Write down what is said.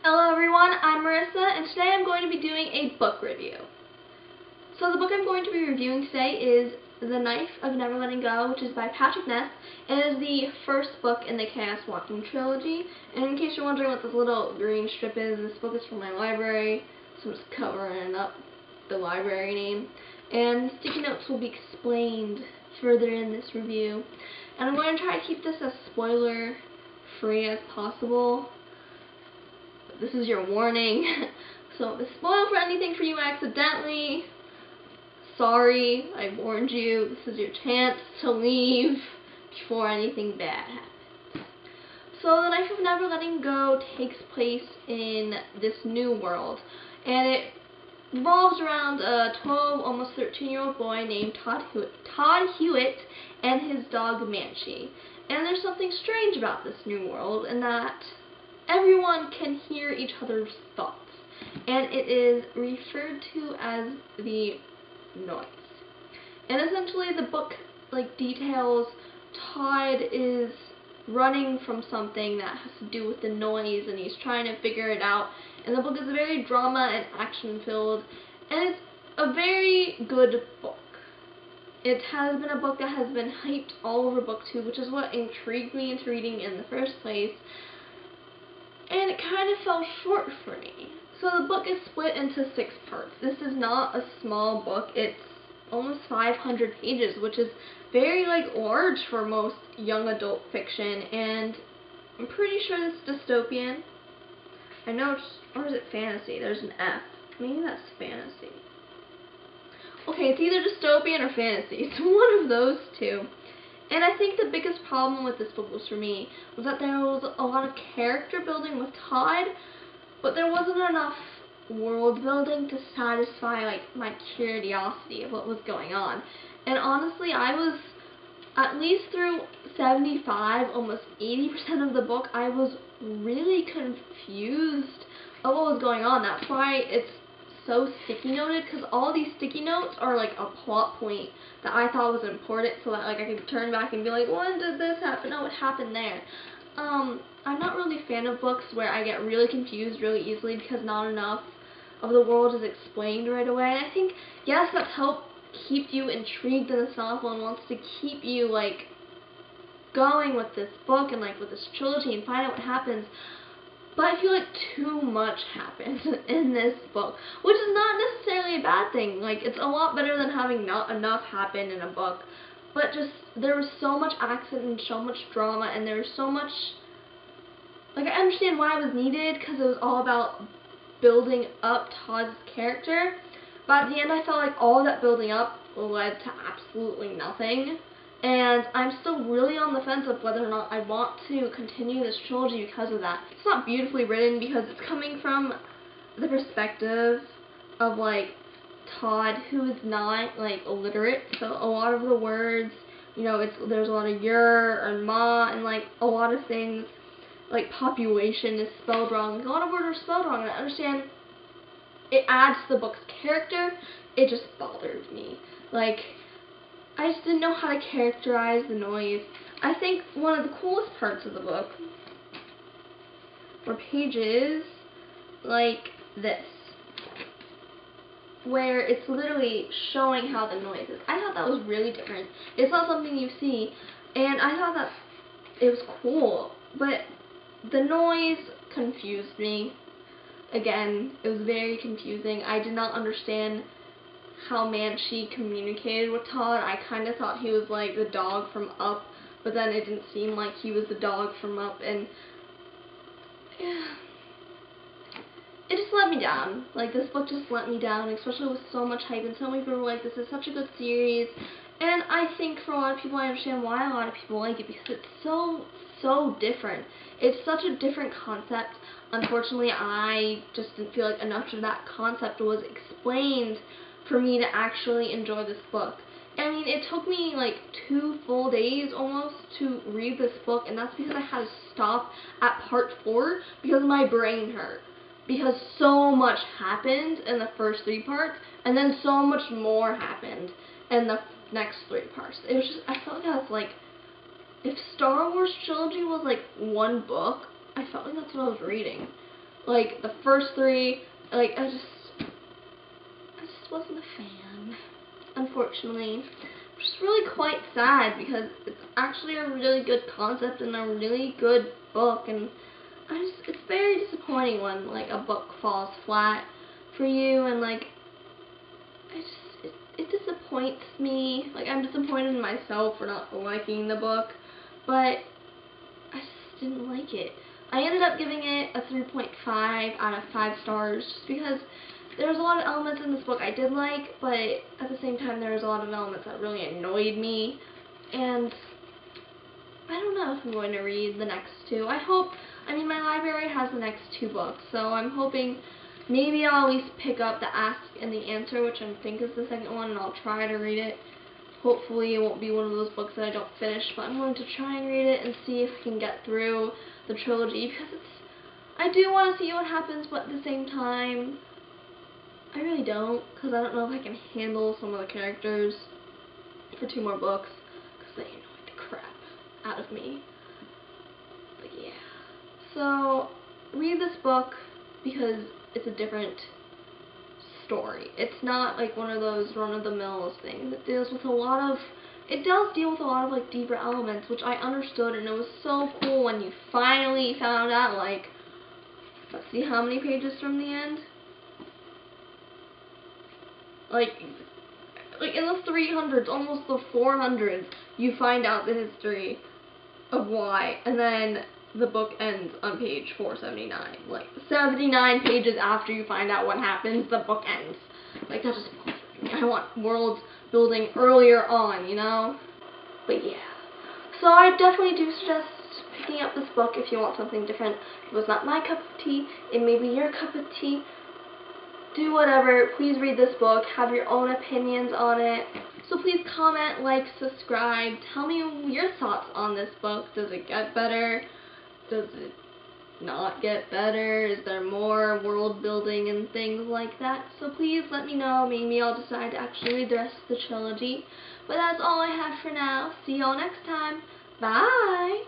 Hello everyone, I'm Marissa, and today I'm going to be doing a book review. So the book I'm going to be reviewing today is The Knife of Never Letting Go, which is by Patrick Ness, and is the first book in the Chaos Walking trilogy. And in case you're wondering what this little green strip is, this book is from my library, so I'm just covering up the library name. And the sticky notes will be explained further in this review. And I'm going to try to keep this as spoiler-free as possible. This is your warning. So if I spoil for anything for you accidentally, sorry, I warned you. This is your chance to leave before anything bad happens. So The Knife of Never Letting Go takes place in this new world, and it revolves around a 12, almost 13-year-old boy named Todd Hewitt and his dog Manchi. And there's something strange about this new world in that everyone can hear each other's thoughts, and it is referred to as the noise. And essentially the book details Todd is running from something that has to do with the noise, and he's trying to figure it out. And the book is very drama and action filled, and it's a very good book. It has been a book that has been hyped all over BookTube, which is what intrigued me into reading in the first place. And it kind of fell short for me. So the book is split into 6 parts. This is not a small book. It's almost 500 pages, which is very large for most young adult fiction, and I'm pretty sure this is dystopian. I know, or is it fantasy? There's an F. Maybe that's fantasy. Okay, it's either dystopian or fantasy. It's one of those two. And I think the biggest problem with this book was for me was that there was a lot of character building with Todd, but there wasn't enough world building to satisfy my curiosity of what was going on. And honestly, I was at least through 75, almost 80% of the book, I was really confused of what was going on. That's why it's so sticky noted, because all these sticky notes are a plot point that I thought was important, so that I could turn back and be like, when did this happen? Oh, what happened there? I'm not really a fan of books where I get really confused really easily because not enough of the world is explained right away. And I think, yes, that's helped keep you intrigued in this novel and wants to keep you going with this book and with this trilogy and find out what happens. But I feel too much happens in this book, which is not necessarily a bad thing. It's a lot better than having not enough happen in a book. But just, there was so much action and so much drama, and there was so much, I understand why it was needed, because it was all about building up Todd's character. But at the end, I felt like all that building up led to absolutely nothing. And I'm still really on the fence of whether or not I want to continue this trilogy because of that. It's not beautifully written because it's coming from the perspective of Todd, who is not illiterate. So a lot of the words, there's a lot of your and ma, and a lot of things population is spelled wrong. A lot of words are spelled wrong, and I understand it adds to the book's character. It just bothered me. I just didn't know how to characterize the noise. I think one of the coolest parts of the book were pages like this, where it's literally showing how the noise is. I thought that was really different. It's not something you see, and I thought that it was cool, but the noise confused me. Again, it was very confusing. I did not understand how Manchi communicated with Todd. I kind of thought he was the dog from Up, but then it didn't seem like he was the dog from Up, and it just let me down. This book just let me down, especially with so much hype, and so many people were this is such a good series. And I think for a lot of people, I understand why a lot of people like it, because it's so different. It's such a different concept. Unfortunately, I just didn't feel like enough of that concept was explained for me to actually enjoy this book. I mean, it took me 2 full days almost to read this book, and that's because I had to stop at part 4 because my brain hurt. Because so much happened in the first 3 parts, and then so much more happened in the next 3 parts. It was just, I felt like I was if Star Wars trilogy was one book, I felt like that's what I was reading. Like, the first three, like, I just wasn't a fan, unfortunately. Which is really quite sad because it's actually a really good concept and a really good book, and it's very disappointing when, like, a book falls flat for you, and, like, it disappoints me. Like, I'm disappointed in myself for not liking the book, but I just didn't like it. I ended up giving it a 3.5 out of 5 stars just because there was a lot of elements in this book I did like, but at the same time there was a lot of elements that really annoyed me, and I don't know if I'm going to read the next two. I mean, my library has the next 2 books, so I'm hoping maybe I'll at least pick up The Ask and the Answer, which I think is the second one, and I'll try to read it. Hopefully it won't be one of those books that I don't finish, but I'm going to try and read it and see if I can get through the trilogy, because I do want to see what happens, but at the same time, I really don't, because I don't know if I can handle some of the characters for 2 more books, because they annoy the crap out of me. But yeah. So, read this book because it's a different story. It's not like one of those run-of-the-mills things. It does deal with a lot of like deeper elements, which I understood, and it was so cool when you finally found out, like, let's see how many pages from the end? Like in the 300s, almost the 400s, you find out the history of why, and then the book ends on page 479. Like, 79 pages after you find out what happens, the book ends. Like, that just bothers me. I want world building earlier on, you know? But yeah. So I definitely do suggest picking up this book if you want something different. It was not my cup of tea. It may be your cup of tea. Do whatever. Please read this book. Have your own opinions on it. So please comment, like, subscribe. Tell me your thoughts on this book. Does it get better? Does it not get better? Is there more world building and things like that? So please let me know. Maybe I'll decide to actually read the rest of the trilogy. But that's all I have for now. See y'all next time. Bye!